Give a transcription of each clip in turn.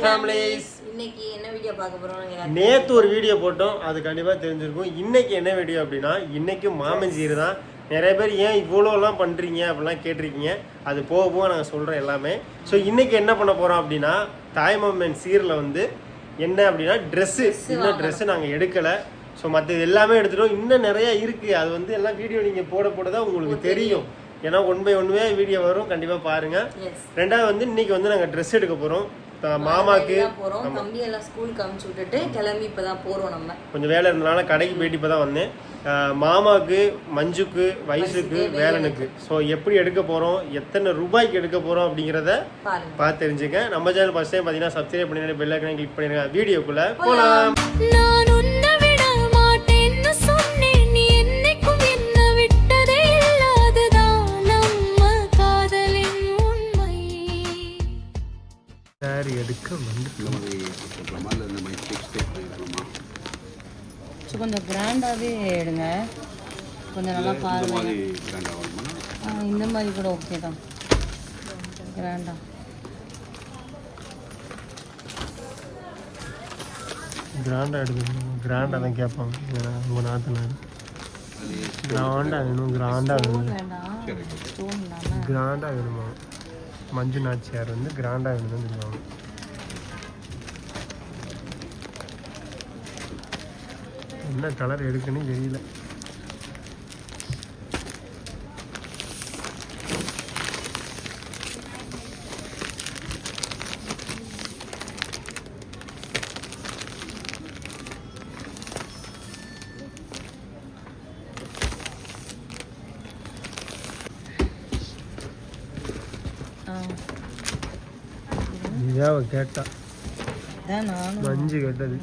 Families இன்னைக்கு என்ன video பார்க்க போறோம்? நேத்து ஒரு வீடியோ போட்டோம், அது கண்டிப்பா தெரிஞ்சிருக்கும். இன்னைக்கு என்ன வீடியோ அப்படின்னா, இன்னைக்கு மாமன் சீர் தான். நிறைய பேர் ஏன் இவ்வளோலாம் பண்றீங்க அப்படிலாம் கேட்டிருக்கீங்க. அது போக போக நாங்கள் சொல்றோம் எல்லாமே. ஸோ இன்னைக்கு என்ன பண்ண போறோம் அப்படின்னா, தாய்மாமன் சீரில் வந்து என்ன அப்படின்னா ட்ரெஸ்ஸு. இன்னும் ட்ரெஸ்ஸு நாங்கள் எடுக்கலை. ஸோ மற்ற எல்லாமே எடுத்துட்டோம். இன்னும் நிறைய இருக்கு. அது வந்து எல்லாம் வீடியோ நீங்கள் போட போட தான் உங்களுக்கு தெரியும். ஏன்னா 1 by 1 வீடியோ வரும், கண்டிப்பா பாருங்க. ரெண்டாவது வந்து இன்னைக்கு வந்து நாங்கள் ட்ரெஸ் எடுக்க போறோம். மாமாக்கு தம்பி எல்லாம் ஸ்கூலுக்கு அனுப்பிச்சு விட்டுட்டு கிளம்பி இப்பதான் போறோம். நம்ம கொஞ்சம் வேலை இருந்தனால கடைக்கு போயிட்டு இப்பதான் வந்தேன். மாமாவுக்கு, மஞ்சுக்கு, வயசுக்கு, வேலனுக்கு. ஸோ எப்படி எடுக்க போறோம், எத்தனை ரூபாய்க்கு எடுக்க போறோம் அப்படிங்கிறத பார்த்து தெரிஞ்சுக்க. நம்ம சேனல் ஃபர்ஸ்ட் டைம் பார்த்தீங்கன்னா சப்ஸ்கிரைப் பண்ணிடுங்க, பெல் ஐகானை கிளிக் பண்ணிடுங்க. வீடியோக்குள்ள போலாம். கொஞ்சம் கிராண்டாவே எடுங்க, கொஞ்சம் நல்லா பாருங்க. இந்த மாதிரி கூட ஓகே தான். கிராண்டா கிராண்டா எடுக்கணும். கிராண்டா தான் கேட்பாங்க உங்கள் நாட்டில். கிராண்டா வேணும், கிராண்டா வேணும், கிராண்டா வேணுமா? மஞ்சு நாச்சியார் வந்து கிராண்டா வேணும்னு சொல்லுவாங்க. என்ன கலர் எடுக்குன்னு தெரியல. இதாவ கேட்டா மஞ்சு கேட்டது.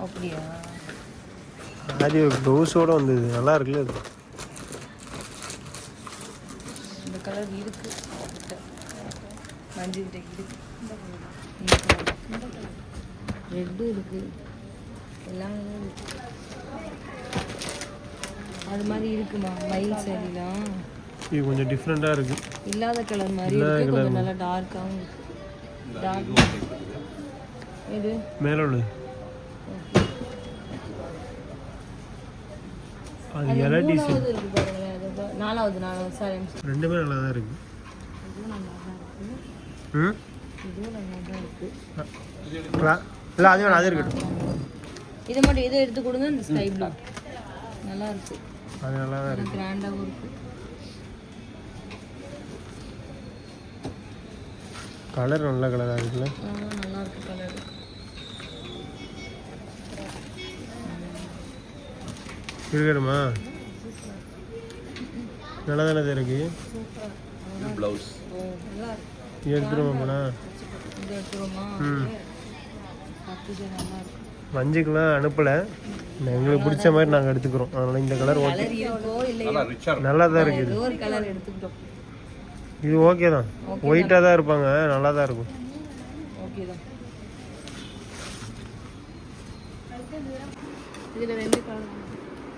அப்படியா? அது ப்ளவுஸோட வந்தது, நல்லா இருக்குல்ல. அது இந்த கலர் இருக்கு, மஞ்சள் இருக்கு, ரெட்டு இருக்கு, எல்லாமே இருக்கு. அது மாதிரி இருக்குமா மயில் சேரீலாம்? இது கொஞ்சம் டிஃப்ரெண்டாக இருக்கு. இல்லாத கலர் மாதிரி இருக்கு, கொஞ்சம் நல்லா டார்க்காகவும் இருக்கு. டார்க் இது மேலே உள்ளது அது எல்லாம் டீசல் இருக்கு பாருங்க. அது நாலாவது சாரி ரெண்டுமே நல்லா தான் இருக்கு. இதுவும் நல்லா தான் இருக்கு. இதுவும் நல்லா தான் இருக்கு. இல்லை அது வேணும், அது இருக்கட்டும். இதை மட்டும் இதை எடுத்து கொடுங்க. இந்த ஸ்கை ப்ளூ நல்லா இருக்கு, அது நல்லா தான் இருக்கு, கிராண்டாகவும் இருக்கு. கலர் நல்ல கலராக இருக்குல்ல. நல்லா இருக்கு கலர். இருக்கட்டுமா? நல்லா தானே இருக்கு. ப்ளவுஸ் எடுத்துருவோம் போனா. இது எடுத்துருவோமா? மஞ்சுக்கெல்லாம் அனுப்பலை, எங்களுக்கு பிடிச்ச மாதிரி நாங்கள் எடுத்துக்கிறோம். அதனால இந்த கலர் ஓகே, நல்லா தான் இருக்குது. ஒரு கலர் எடுத்துக்கிட்டோம். இது ஓகே தான், ஒயிட்டாக தான் இருப்பாங்க, நல்லா தான் இருக்கும். ஓகே தான். இதில்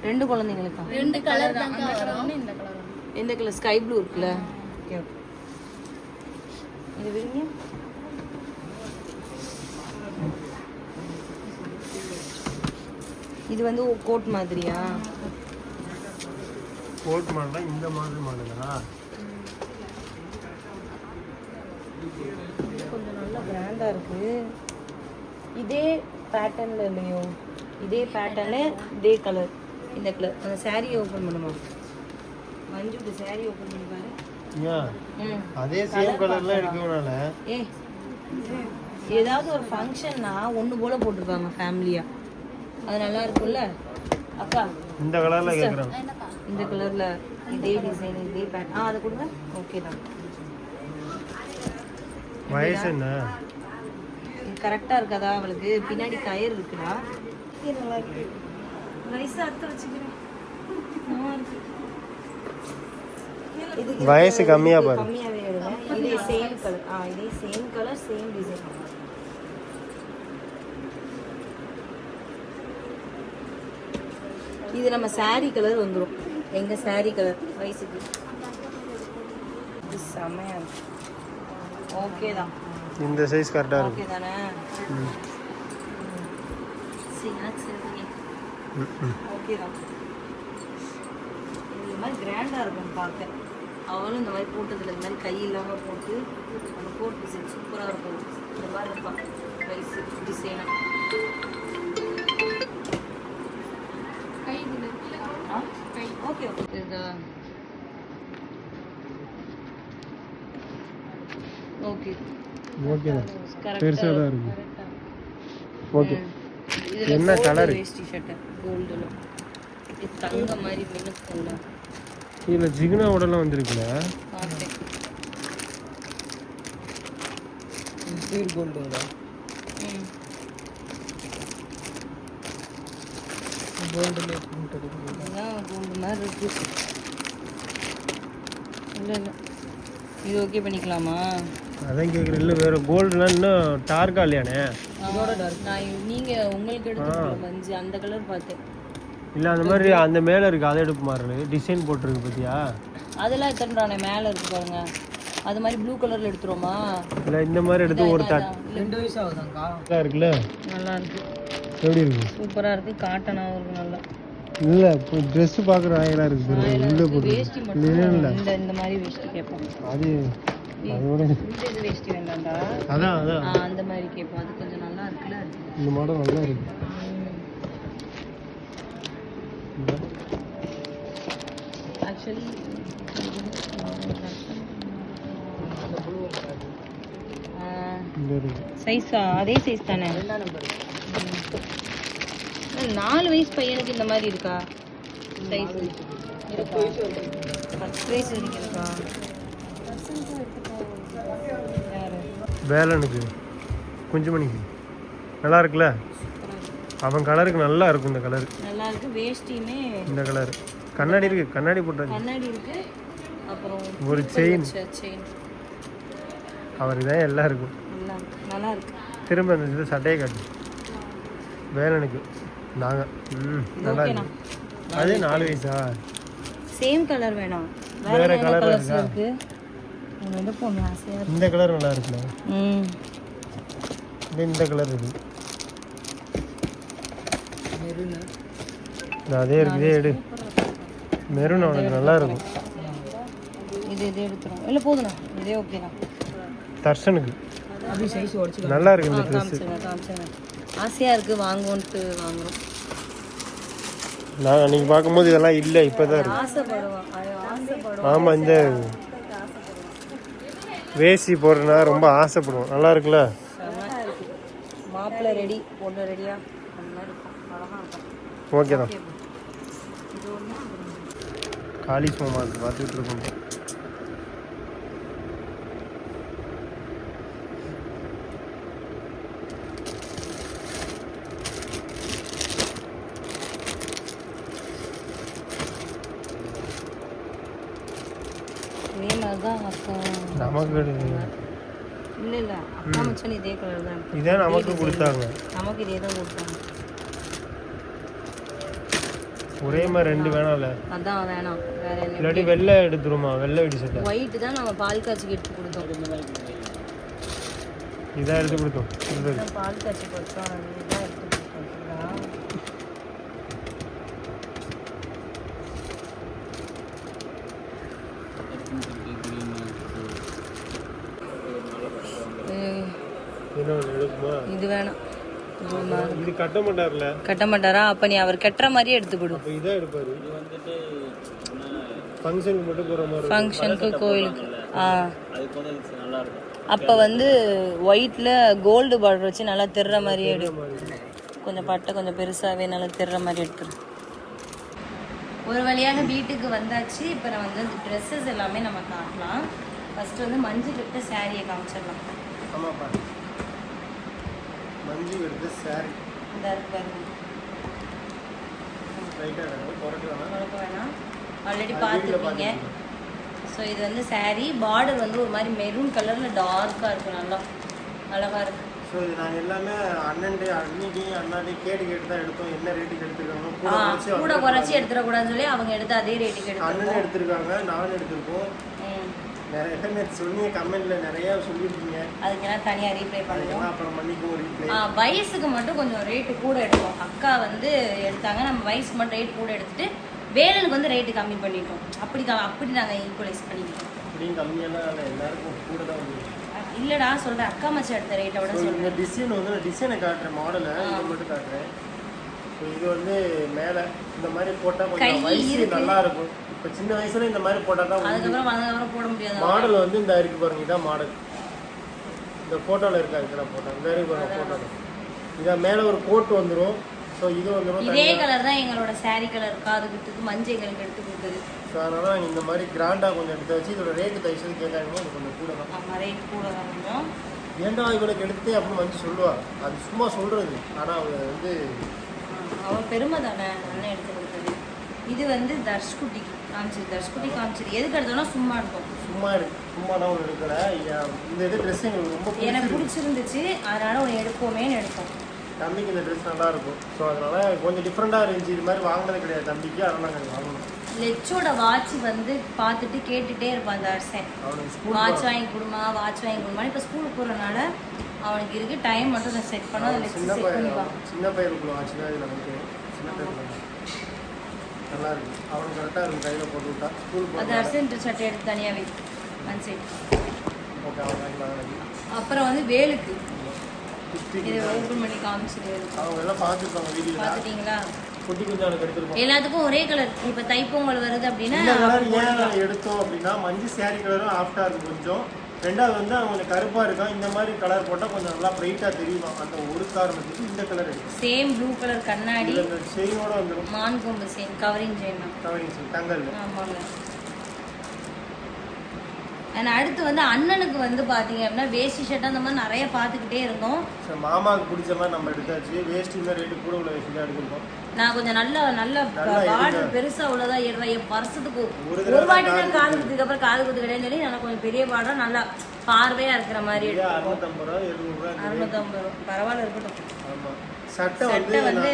ரெண்டு குழந்தைங்களுக்கா? ரெண்டு கலர் தான். அந்த கலர் ஒன்று, இந்த கலர் ஒன்று. எந்த கலர்? ஸ்கை ப்ளூ இருக்குல்ல. Okay okay. இது விரும்பி இது வந்து கோட் மாதிரியா? கோட் மாடலா? இந்த மாதிரி மாடலா? கொஞ்சம் நல்ல பிராண்டா இருக்கு. இதே பேட்டர்ன்ல இல்லையோ? இதே பேட்டர்னு, இதே கலர், இந்த கலர். அந்த சாரியை ஓப்பன் பண்ணுமா? மஞ்சுக்கு சாரி ஓப்பன் பண்ணி பாரு. அதே சேம் கலர்ல எடுக்கறனால ஏதாவது ஒரு ஃபங்க்ஷன்னா ஒன்று போல போட்டிருப்பாங்க ஃபேமிலியா, அது நல்லா இருக்கும்ல அக்கா. இந்த கலர்ல கேக்குறேன். இந்த கலர்ல இதே டிசைன், இதே பேட்டர்ன். அது கொடுங்க. ஓகே தான். வயசு என்ன? கரெக்டா இருக்காதா அவளுக்கு? பின்னாடி கயிறு இருக்குடா. நல்லா இருக்கு. வயசு அத்தை வச்சுக்கிறேன். வயசு கம்மியா பாரு. கம்மியாவே எடுங்க. இதே சேம் கலர். இதே சேம் கலர், சேம் டிசைன். இது நம்ம saree கலர் வந்துடும். எங்க saree கலர் வயசுக்கு இது செமையா இருக்கு. ஓகே தான். இந்த சைஸ் கரெக்டா ஓகே இருக்கு. தானே? சரி. ஓகே தான். இந்த மாதிரி கிராண்டா இருக்கும் பார்க்க. அவளும் இந்த மாதிரி போட்டதுல இந்த மாதிரி கை இல்லாம போட்டு அந்த கோட் டிசைன் சூப்பரா இருக்கும். இந்த மாதிரி இருப்பா வயசு டிசைனா. கை இதுல இருக்குல்ல? கை. Okay okay. இது ஓகே ஓகே தான். கரெக்டா பெருசா தான் இருக்கு. கரெக்டா. ஓகே. இதுல என்ன colour? வேஷ்டி ஷர்ட் கோல்டுல. இது தங்க மாதிரி மினுக்கும்ல. இதுல ஜிகினா உடலாம் வந்திருக்குல. பார்த்தேன். பியூர் கோல்டுங்களா? கோல்டுல பிரிண்ட் அடிக்குது. இதெல்லாம் கோல்டு மாதிரி இருக்கு. இல்லை இல்லை இது ஓகே பண்ணிக்கலாமா? அதான் கேக்குறேன். இல்ல வேற கோல்டுலாம் இன்னும் டார்க்கா இல்லையானே? நான் நீங்கள் உங்களுக்கு எடுத்து மஞ்சள் அந்த கலர் பார்த்தேன். இல்ல அந்த மாதிரி அந்த மேல இருக்கு, அதை எடுப்பு மாறல டிசைன் போட்டிருக்கு பாத்தியா? அதெல்லாம் எத்தனை மேலே இருக்கு பாருங்க. அது மாதிரி ப்ளூ கலர்ல எடுத்துருவோமா? இல்ல இந்த மாதிரி எடுத்து ஒரு தட் 2 வயசு ஆகுதாங்கா? இருக்குல்ல. நல்லா இருக்கு. எப்படி இருக்கு? சூப்பரா இருக்கு. காட்டனாகவும் இருக்கு நல்லா. இல்ல இப்போ ட்ரெஸ் பாக்குற ஆயிரா இருக்கு பாரு. உள்ள போட்டு வேஷ்டி மட்டும் இந்த மாதிரி வேஷ்டி கேட்போம். அது அதோட இந்த இது வேஷ்டி வேண்டாம்டா. அதான் அதான் அந்த மாதிரி கேட்போம். அது கொஞ்சம் நல்லா இருக்குல்ல. இந்த மாடல் நல்லா இருக்கு. ஆக்சுவலி இந்த இருக்கு. சைஸா அதே சைஸ் தானே? 4 வயசு பையனுக்கு இந்த மாதிரி இருக்கா சைஸ்? ஃபர்ஸ்ட் வயசு வரைக்கும் இருக்கா? வேலனுக்கு குஞ்சுமணிக்கு நல்லா இருக்குல்ல. அவன் கலருக்கு நல்லா இருக்கும். இந்த கலர் நல்லா இருக்கு. வேஷ்டியுமே இந்த கலர். கண்ணாடி இருக்கு, கண்ணாடி போட்டாரு. கண்ணாடி இருக்கு. அப்புறம் ஒரு செயின். செயின் அவருக்கு தான் எல்லாம் இருக்கும். நல்லா இருக்கு. திரும்ப அந்த இது சட்டையை காட்டு வேலனுக்கு. நாங்கள் நல்லா இருக்கு. அது 4 வயசா? சேம் கலர் வேணாம். வேற கலர் கலர்ஸ் இருக்கு. ஒன்று எடுப்போம் ஆசையாக இருக்கு. இந்த கலர் நல்லா இருக்குல்ல. இந்த கலர் இருக்கு. அதே இருக்கு. இதே எடு. மெரூன் அவனுக்கு நல்லா இருக்கும். இது எடுத்துரும். இல்லை போதுண்ணா, இதே ஓகேண்ணா. தர்ஷனுக்கு அப்படி சைஸ் உடைச்சு நல்லா இருக்கு இந்த ட்ரெஸ். காமிச்சுங்க. ஆசையாக இருக்குது வாங்குவோன்ட்டு வாங்குறோம். நான் அன்னைக்கு பார்க்கும்போது இதெல்லாம் இல்லை, இப்போதான் இருக்கு. ஆசைப்படுவோம். ஆமாம், இந்த வேஷ்டி போடுறதுனா ரொம்ப ஆசைப்படுவோம். நல்லா இருக்குல்ல. மாப்பிள்ளை ரெடி, பொண்ணு ரெடியா அந்த மாதிரி இருக்கும். அழகாக இருக்கும். ஓகே தான். காளி சோமா பார்த்துட்டு இருக்கோம். இதே மாதிரி தான் அக்கா நமக்கு இல்லை இல்லை அக்கா மச்சான் இதே கலர் தான். இதே நமக்கு கொடுத்தாங்க. நமக்கு இதே தான் கொடுத்தாங்க. ஒரே மாதிரி 2 வேணாம்ல. அதான் வேணாம். வேற என்ன? இல்லாட்டி வெள்ளை எடுத்துருமா? வெள்ளை வெடி சட்டை ஒயிட் தான் நம்ம பால் காய்ச்சிக்கு எடுத்து கொடுத்தோம். இதான் எடுத்து கொடுத்தோம். பால் காய்ச்சி கொடுத்தோம். இதான் எடுத்து கொடுத்தோம். இது வேணாம். இது கட்ட மாட்டார்ல. கட்ட மாட்டாரா? அப்ப நீ அவர் கட்டுற மாதிரியே எடுத்து கொடு. அப்ப இதான் எடுப்பாரு. ஃபங்க்ஷனுக்கு மட்டும் போற மாதிரி. ஃபங்க்ஷனுக்கு கோயிலுக்கு. அப்ப வந்து ஒயிட்ல கோல்டு பார்டர் வச்சு நல்லா தெர்ற மாதிரியே எடு. கொஞ்சம் பட்டை கொஞ்சம் பெருசாவே நல்லா தெர்ற மாதிரி எடுத்துரு. ஒரு வழியாக வீட்டுக்கு வந்தாச்சு. இப்போ நான் வந்து அந்த ட்ரெஸ்ஸஸ் எல்லாமே நம்ம காட்டலாம். ஃபர்ஸ்ட் வந்து மஞ்சள் கிட்ட சாரியை காமிச்சிடலாம். ஆமாப்பா, மஞ்சு எடுத்த சாரி இந்த இருக்கு பாருங்க. குழப்ப வேணாம், ஆல்ரெடி பார்த்துருப்பீங்க. ஸோ இது வந்து சாரீ பார்டர் வந்து ஒரு மாதிரி மெரூன் கலரில் டார்க்காக இருக்கும். நல்லா அழகாக இருக்குது. ஸோ இது நாங்கள் எல்லாமே அண்ணாட்டையும் கேட்டு தான் எடுத்தோம். என்ன ரேட்டுக்கு எடுத்துருக்காங்க கூட குறைச்சி எடுத்துடக்கூடாதுன்னு சொல்லி அவங்க எடுத்து அதே ரேட்டுக்கு அண்ணன் எடுத்திருக்காங்க, நானும் எடுத்திருக்கோம். நிறைய பேர் நேற்று சொன்னீங்க கமெண்ட்ல நிறைய சொல்லியிருக்கீங்க. அதுக்கெல்லாம் தனியாக ரீப்ளை பண்ணுவோம். அப்புறம் மன்னிக்கும் ரீப்ளை. வயசுக்கு மட்டும் கொஞ்சம் ரேட்டு கூட எடுத்தோம். அக்கா வந்து எடுத்தாங்க, நம்ம வயசுக்கு மட்டும் ரேட் கூட எடுத்துட்டு வேலனுக்கு வந்து ரேட்டு கம்மி பண்ணிட்டோம். அப்படி நாங்கள் ஈக்குவலைஸ் பண்ணிக்கிட்டோம். அப்படியும் கம்மியெல்லாம் இல்லை, எல்லாருக்கும் கூட தான் வந்து. இல்லடா சொல்கிறேன், அக்கா மச்சான் எடுத்த ரேட்டை விட சொல்லுங்கள். டிசைன் வந்து நான் டிசைனை காட்டுறேன், மாடலை இதை மட்டும் காட்டுறேன். ஸோ இது வந்து மேலே இந்த மாதிரி போட்டால் கொஞ்சம் வயசு நல்லா இருக்கும். இப்போ சின்ன வயசுல இந்த மாதிரி போட்டால் தான் அதுக்கப்புறம் போட முடியாது. மாடல் வந்து இந்த இருக்கு பாருங்க, இதான் மாடல். இந்த ஃபோட்டோவில் இருக்கா இருக்கிற ஃபோட்டோ இந்த இருக்கு பாருங்க ஃபோட்டோவில். இதான் மேலே ஒரு கோட் வந்துடும். ஸோ இது வந்துடும். இதே கலர் தான் எங்களோட சாரி கலர், காது குத்துக்கு மஞ்சள் எங்களுக்கு எடுத்து கொடுத்தது. ஸோ அதனால நாங்கள் இந்த மாதிரி கிராண்டாக கொஞ்சம் எடுத்து வச்சு இதோட ரேட்டு தயவுசெய்து கேட்காங்க, இது கொஞ்சம் கூட தான். ஆமாம், ரேட் கூட தான் கொஞ்சம். ஏன்டா இவளுக்கு எடுத்து அப்படின்னு வந்து சொல்லுவா, அது சும்மா சொல்கிறது. ஆனால் அவங்க வந்து அவன் பெருமை தானே அண்ணன் எடுத்து கொடுத்தது. இது வந்து தர்ஷ்குட்டிக்கு காமிச்சிரு எதுக்கு எடுத்தோம்னா சும்மா இருக்கும். சும்மா தான் ஒன்று எடுக்கல. இந்த இது ட்ரெஸ் எங்களுக்கு ரொம்ப எனக்கு பிடிச்சிருந்துச்சு, அதனால ஒன்று எடுப்போமேன்னு எடுத்தோம். தம்பிக்கு இந்த ட்ரெஸ் நல்லா இருக்கும். ஸோ அதனால கொஞ்சம் டிஃப்ரெண்டாக இருந்துச்சு. இது மாதிரி வாங்கினது கிடையாது தம்பிக்கு, அதனால நாங்கள் வாங்கணும். லெச்சோட வாட்ச் வந்து பார்த்துட்டு கேட்டுகிட்டே இருப்பான் அந்த அரசன், வாட்ச் வாங்கி கொடுமா. இப்போ ஸ்கூலுக்கு போகிறனால அவனுக்கு இருக்கு டைம் மட்டும் நான் செட் பண்ண சின்ன பையனுக்குள்ள வாட்ச் தான் இதில் வந்து சின்ன பையன் நல்லா இருக்கு. அவனுக்கு கரெக்டாக இருக்கும், கையில் போட்டு விட்டா ஸ்கூல் அது அரசன் சட்டை எடுத்து தனியாகவே ஒன் சைட். ஓகே, அவன் அப்புறம் வந்து வேலுக்கு இதை ஓப்பன் பண்ணி காமிச்சிட்டு அவங்க எல்லாம் பார்த்துருப்பாங்க வீடியோ. பார்த்துட்டீங்களா? குட்டி கொஞ்சம் அவனுக்கு எடுத்துருப்போம். எல்லாத்துக்கும் ஒரே கலர். இப்போ தைப்பொங்கல் வருது அப்படின்னா இந்த கலர் ஏன் எடுத்தோம் அப்படின்னா மஞ்சள் சாரி கலரும் ஆஃப்டாக இருக்கும் கொஞ்சம். ரெண்டாவது வந்து அவங்க கருப்பாக இருக்கும். இந்த மாதிரி கலர் போட்டால் கொஞ்சம் நல்லா பிரைட்டாக தெரியும். அந்த ஒரு காரணத்துக்கு இந்த கலர் எடுக்கும். சேம் ப்ளூ கலர் கண்ணாடி செயினோட வந்துடும். மான் கொம்பு செயின், கவரிங் செயின் தங்கல். ஆமாங்க. அடுத்து வந்து அண்ணனுக்கு வந்து பார்த்தீங்க அப்படின்னா வேஷ்டி ஷர்ட் அந்த மாதிரி நிறைய பார்த்துக்கிட்டே இருந்தோம். மாமாவுக்கு பிடிச்ச மாதிரி நம்ம எடுத்தாச்சு. வேஷ்டி மாதிரி ரேட்டு கூட உள்ள வேஷ்டி தான் எடுத்துருக்கோம். நான் கொஞ்சம் நல்ல பார்டர் பெருசா உள்ளதா என் வருஷத்துக்கு ஒரு வாட்டி தான் காது குத்துக்கு அப்புறம் காது குத்து கிடையாது சொல்லி நல்லா கொஞ்சம் பெரிய பார்டரா நல்லா பார்வையா இருக்கிற மாதிரி 650 ரூபா 650 ரூபா பரவாயில்ல இருக்கட்டும். சட்டை வந்து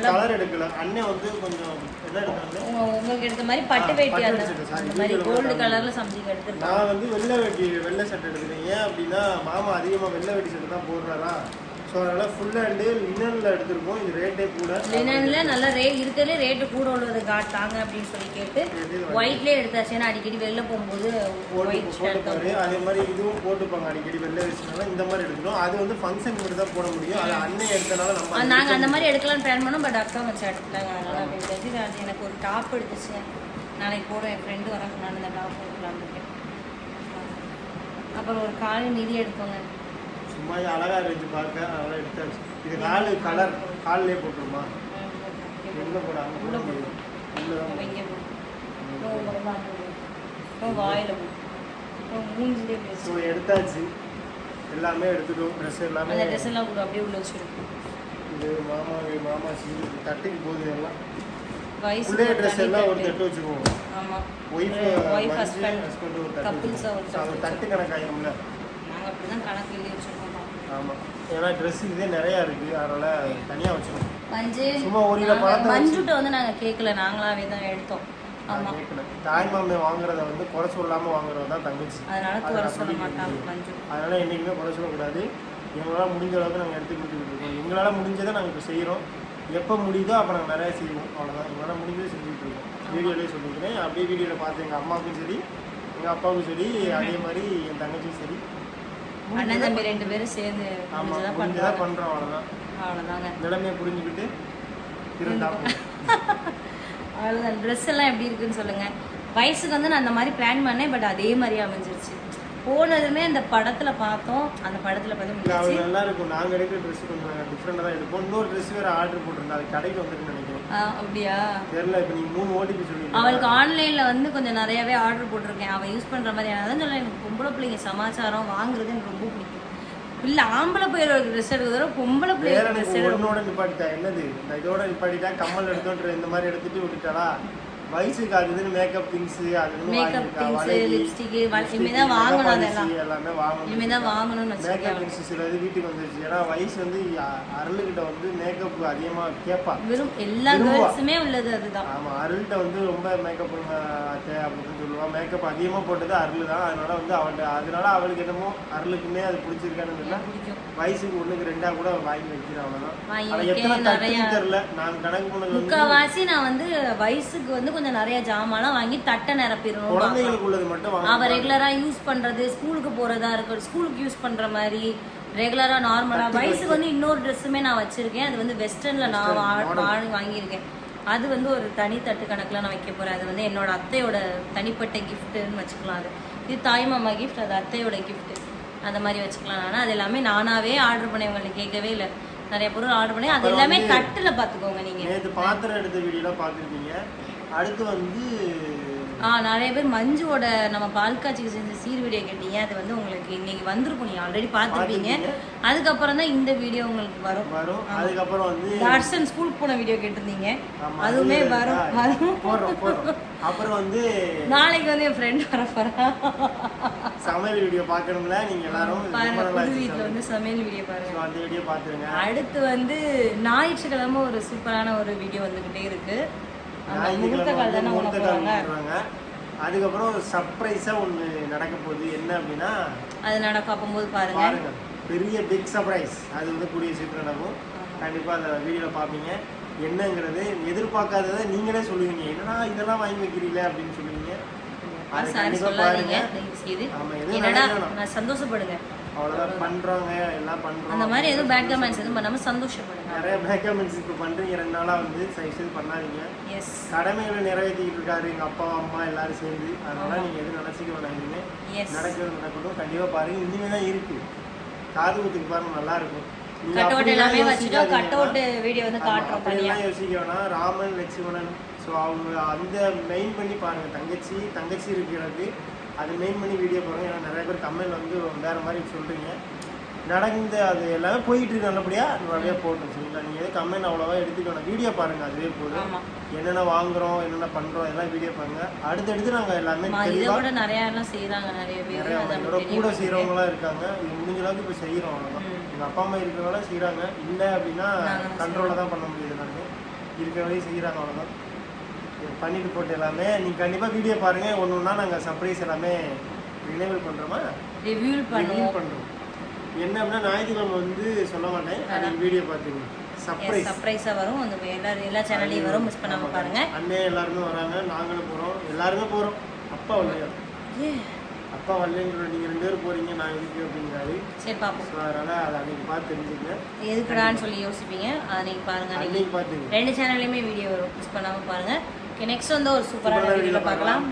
கலர் எடுக்கல. அண்ணன் வந்து கொஞ்சம் என்ன எடுத்தாங்க, உங்களுக்கு எடுத்த மாதிரி பட்டு வேட்டி அந்த மாதிரி கோல்டு கலர்ல சம்திங் எடுத்துருக்கேன். நான் வந்து வெள்ளை சட்டை எடுக்கிறேன். ஏன் அப்படின்னா மாமா அதிகமாக வெள்ளை வேட்டி சட்டை தான் போடுறாரா. ஸோ அதனால் ஃபுல் ஹேண்டு லினனில் எடுத்துருக்கோம். இது ரேட்டே கூட. லினனில் நல்ல இருக்கிறதுலே ரேட்டு கூட உள்ளது காட்டாங்க அப்படின்னு சொல்லி கேட்டு ஒயிட்லேயே எடுத்தாச்சு. ஏன்னா அடிக்கடி வெளில போகும்போது போட்டுப்பாரு. அதே மாதிரி இதுவும் போட்டுப்பாங்க அடிக்கடி வெளில வச்சுனால இந்த மாதிரி எடுக்கணும். அது வந்து ஃபங்க்ஷன் மட்டும் தான் போட முடியும். அது அண்ணன் எடுத்தனால நம்ம நாங்கள் அந்த மாதிரி எடுக்கலாம்னு பிளான் பண்ணோம். பட் அக்கா வச்சு எடுத்துட்டாங்க. அதனால் அப்படின்னு அது எனக்கு ஒரு டாப் எடுத்துச்சு. நாளைக்கு போட என் ஃப்ரெண்டு வர நான் இந்த டாப் எடுக்கலான்னு இருக்கேன். அப்புறம் ஒரு காலை மிதி எடுப்போங்க. சும்மா அழகாக இருந்துச்சு பார்க்க, அதெல்லாம் எடுத்தாச்சு. இது காலு கலர் காலிலே போட்டுருமா? எங்கே போட அங்கே போட முடியும். ஸோ எடுத்தாச்சு, எல்லாமே எடுத்துட்டோம். ட்ரெஸ் எல்லாமே அந்த ட்ரெஸ் எல்லாம் கூட அப்படியே உள்ள வச்சுருக்கோம். இது மாமா தட்டுக்கு போகுது எல்லாம். வயசு ட்ரெஸ் எல்லாம் ஒரு தட்டு வச்சுக்குவோம். ஆமாம், ஒய்ஃப் ஹஸ்பண்ட் ஒரு கப்புள்ஸாக தட்டு கணக்காயிரும்ல. நாங்கள் அப்படி தான் கணக்கு எழுதி வச்சுருக்கோம். ஆமாம், ஏன்னா ட்ரெஸ் இதே நிறையா இருக்குது, அதனால் தனியாக வச்சுருக்கோம். மஞ்சு சும்மா ஒரு கிலோ பழத்தை மஞ்சுட்ட வந்து நாங்கள் கேட்கல, நாங்களாவே தான் எடுத்தோம். ஆமாம், கேட்கல. தாய் மாமே வாங்குறத வந்து குறை சொல்லாமல் வாங்குறது தான் தங்கச்சி. அதனால குறை சொல்ல மாட்டாங்க மஞ்சு. அதனால் என்றைக்குமே குறை சொல்லக்கூடாது. எங்களால் முடிஞ்ச அளவுக்கு நாங்கள் எடுத்து கொடுத்துக்கிட்டு இருக்கோம். எங்களால் முடிஞ்சதை நாங்கள் இப்போ செய்கிறோம். எப்போ முடியுதோ அப்போ நாங்கள் நிறையா செய்வோம். அவ்வளோதான், எங்களால் முடிஞ்சதை செஞ்சுட்டு இருக்கோம். வீடியோலேயே சொல்லிக்கிறேன். அப்படியே வீடியோவில் பார்த்து எங்கள் அம்மாவுக்கும் சரி எங்கள் அப்பாவுக்கும் சரி, அதே மாதிரி என் தங்கச்சியும் சரி, அண்ணன் தம்பி 2 பேரும் சேர்ந்து முடிஞ்சதான் பண்ணுறோம். அவ்வளோதாங்க. நிலைமையை புரிஞ்சுக்கிட்டு இருந்தா அவ்வளோதான். ட்ரெஸ் எல்லாம் எப்படி இருக்குன்னு சொல்லுங்கள். வயசுக்கு வந்து நான் அந்த மாதிரி பிளான் பண்ணேன். பட் அதே மாதிரி அமைஞ்சிருச்சு. போனதுமே அந்த படத்தில் பார்த்தோம். அந்த படத்தில் பார்த்து அது நல்லா இருக்கும். நாங்கள் எடுக்கிற ட்ரெஸ் கொஞ்சம் டிஃப்ரெண்டாக தான் எடுப்போம். இன்னொரு ட்ரெஸ் வேறு ஆர்டர் போட்டிருந்தேன். அது கடைக்கு வந்துருக்குன்னு நினைக்கிறேன். அப்படியா தெரியல. இப்போ நீங்கள் 3 ஓடிபி சொல்லுவீங்க. அவளுக்கு ஆன்லைனில் வந்து கொஞ்சம் நிறையாவே ஆர்டர் போட்டிருக்கேன். அவள் யூஸ் பண்ணுற மாதிரி. அதான் சொல்ல, எனக்கு பொம்பளை பிள்ளைங்க சமாச்சாரம் வாங்குறது எனக்கு ரொம்ப பிடிக்கும். இல்லை ஆம்பளை பிள்ளைகளுக்கு ட்ரெஸ் எடுக்கிறதோ பொம்பளை பிள்ளைகளுக்கு ட்ரெஸ் எடுக்கணும். நிப்பாட்டிட்டா என்னது, நான் இதோட நிப்பாட்டிட்டா கம்மல் எடுத்தோன்ற இந்த மாதிரி எடுத்துட்டு விட்டுட்டாளா. வயசுக்கு அது இதுன்னு மேக்கப் திங்ஸ் அது இதுன்னு மேக்கப் வாங்கியிருக்கா. திங்ஸ் வளையல், லிப்ஸ்டிக் lipstick, இனிமே தான் வாங்கணும் makeup அதெல்லாம் polish எல்லாமே வாங்கணும். இனிமே தான் வாங்கணும்னு மேக்கப் வச்சுக்கோங்க. திங்ஸ் சில இது வீட்டுக்கு வந்துருச்சு. ஏன்னா வயசு வந்து அருள்கிட்ட வந்து மேக்கப் அதிகமா கேட்பா. வெறும் எல்லா விரும்புவா. கேர்ள்ஸுமே உள்ளது அதுதான். ஆமா, அருள்கிட்ட வந்து ரொம்ப மேக்கப் அத்தை அப்படின்னு சொல்லுவா. மேக்கப் அதிகமா போட்டது அருள் தான். அதனால அவளுக்கு என்னமோ அருளுக்குமே அது பிடிச்சிருக்கான்னு தெரியல. பிடிக்கும். வயசுக்கு 1-2 கூட வாங்கி வைக்கிறேன் அவ்வளவுதான். வாங்கி அது வைக்க எத்தனை நிறைய தட்டுன்னு தெரியல. நான் கணக்கு பண்ணது வந்து முக்காவாசி நான் வந்து வயசுக்கு வந்து கொஞ்சம் நிறைய ஜாமான்லாம் வாங்கி தட்டை நிரப்பிடணும். குழந்தைகளுக்கு உள்ளது மட்டும் அவ வாங்க. ரெகுலரா யூஸ் பண்றது, ஸ்கூலுக்கு போறதா இருக்கு, ஸ்கூலுக்கு யூஸ் பண்ற மாதிரி ரெகுலரா நார்மலா வயசுக்கு வந்து இன்னொரு ட்ரெஸ்ஸுமே நான் வச்சிருக்கேன். அது வந்து வெஸ்டர்ன்ல நான் வாங்கியிருக்கேன். அது வந்து ஒரு தனி தட்டு கணக்குல நான் வைக்க போறேன். அது வந்து என்னோட அத்தையோட தனிப்பட்ட கிஃப்ட்னு வச்சுக்கலாம். அது இது தாய் மாமா கிஃப்ட், அது அத்தையோட கிஃப்ட். அந்த மாதிரி வச்சுக்கலாம். ஆனால் அது எல்லாமே நானாவே ஆர்டர் பண்ணேன். உங்களுக்கு கேட்கவே இல்லை. நிறைய பொருள் ஆர்டர் பண்ணி அது எல்லாமே தட்டுல பாத்துக்கோங்க. நீங்க நேற்று பாத்திரம் எடுத்த வீடியோலாம் பார்த்துருக்கீங்க. அடுத்து வந்து நிறைய பேர் மஞ்சுவோட நம்ம பால் காட்சிக்கு செஞ்ச சீர் வீடியோ கேட்டீங்க. அது வந்து உங்களுக்கு இன்னைக்கு வந்திருக்கும். நீங்க ஆல்ரெடி பார்த்துருப்பீங்க. அதுக்கப்புறம் தான் இந்த வீடியோ உங்களுக்கு வரும். அதுக்கப்புறம் வந்து டார்சன் ஸ்கூல் போன வீடியோ கேட்டிருந்தீங்க. ஆமா, அதுவுமே வரும். போடுறோம். அப்புறம் வந்து நாளைக்கு வந்து என் ஃப்ரெண்ட் வர போறா. சமையல் வீடியோ பார்க்கணும்ல நீங்க எல்லாரும். பாருங்க, புது வீட்டுல வந்து சமையல் வீடியோ பாருங்க. அந்த வீடியோ பார்த்துருங்க. அடுத்து வந்து ஞாயிற்றுக்கிழமை ஒரு சூப்பரான ஒரு வீடியோ வந்துகிட்டே இருக்கு. அந்த முகூர்த்த கால் தானே உள்ள போறாங்க. அதுக்கப்புறம் ஒரு சர்ப்ரைஸா ஒண்ணு நடக்க போகுது. என்ன அப்படின்னா அது நடக்கும். அப்போது பாருங்க. பெரிய பிக் சர்ப்ரைஸ். அது வந்து கூடிய சீக்கிரம் நடக்கும். கண்டிப்பா அந்த வீடியோல பாப்பீங்க. என்னங்கிறது எதிர்பார்க்காததை நீங்களே சொல்லுவீங்க. என்னன்னா இதெல்லாம் வாங்கி வைக்கிறீங்களே அப்படின்னு சொல்லுவீங்க. அது கண்டிப்பா பாருங்க. ஆமா, நான் சந்தோஷப்படுங்க. அவ்வளவுதான் பண்றோங்க, எல்லாம் பண்றோம். அந்த மாதிரி எதுவும் பேட் கமெண்ட்ஸ் எதுவும் பண்ணாம சந்தோஷப்படுங்க. நிறைய பேக் கமெண்ட்ஸ் இப்போ பண்றீங்க. 2 நாளா வந்து சைஸ் பண்ணாதீங்க. எஸ், கடமைகளை நிறைவேற்றிக்கிட்டு இருக்காரு எங்க அப்பா அம்மா எல்லாரும் சேர்ந்து. அதனால நீங்க எதுவும் நினைச்சிக்க வேண்டாம். நடக்கிறது நடக்கட்டும். கண்டிப்பா பாருங்க. இனிமே தான் இருக்கு. காது குத்துக்கு பாருங்க, நல்லா இருக்கும். கட் அவுட் எல்லாமே வச்சிட்டோம். கட் அவுட் வீடியோ வந்து காட்டுறோம் தனியா. யோசிக்க வேணாம். ராமன் லட்சுமணன் ஸோ அவங்க அந்த மெயின் பண்ணி பாருங்க. தங்கச்சி இருக்கிறது அது மெயின் பண்ணி வீடியோ போடுறோம். ஏன்னா நிறைய பேர் கமெண்ட் வந்து வேற மாதிரி சொல்றீங்க. நடந்த அது எல்லாமே போயிட்டு இருக்கு. நல்லபடியா போட்டோம். சரிங்களா? நீங்க எதுவும் கமெண்ட் அவ்வளோவா எடுத்துக்கணும். வீடியோ பாருங்க. அதுவே போதும். என்னென்ன வாங்குறோம், என்னென்ன பண்றோம் எல்லாம் வீடியோ பாருங்க. அடுத்தடுத்து நாங்க எல்லாமே இதோட நிறைய எல்லாம் செய்யறாங்க. நிறைய பேர் கூட செய்யறவங்களாம் இருக்காங்க. இது முடிஞ்ச அளவுக்கு இப்போ செய்யறோம். அவ்வளோதான். எங்க அப்பா அம்மா இருக்கிறவங்க செய்யறாங்க. இல்லை அப்படின்னா கண்ட்ரோல தான் பண்ண முடியுது. எல்லாமே இருக்கிற வரையும் செய்யறாங்க. அவ்வளோதான். பண்ணிட்டு போட்டு எல்லாமே நீங்க கண்டிப்பா வீடியோ பாருங்க. ஒன்னொன்னா நாங்க சர்ப்ரைஸ் எல்லாமே ரினிவல் பண்றோமா, ரிவ்யூ பண்றோம். என்ன அப்படின்னா ஞாயிற்றுக்கிழமை வந்து சொல்ல மாட்டேன். அது வீடியோ பார்த்துங்க. சர்ப்ரைஸா வரும். அந்த எல்லா சேனல்லையும் வரும். மிஸ் பண்ணாம பாருங்க. அண்ணே எல்லாருமே வராங்க. நாங்களும் போறோம். எல்லாருமே போறோம். அப்பா வரலையா? அப்பா வரலன்னு நீங்க 2 பேரும் போறீங்க, நான் எதுக்கு அப்படிங்கிறாரு. சரி பாப்போம். அதனால அதை அன்னைக்கு பார்த்து தெரிஞ்சுங்க. எதுக்குடான்னு சொல்லி யோசிப்பீங்க. அதை நீங்க பாருங்க. அன்னைக்கு பார்த்துங்க. 2 சேனல்லையுமே வீடியோ வரும். மிஸ் பண்ணாம பாருங்க. நெக்ஸ்ட் வந்து ஒரு சூப்பரான வீடியோல பார்க்கலாம்.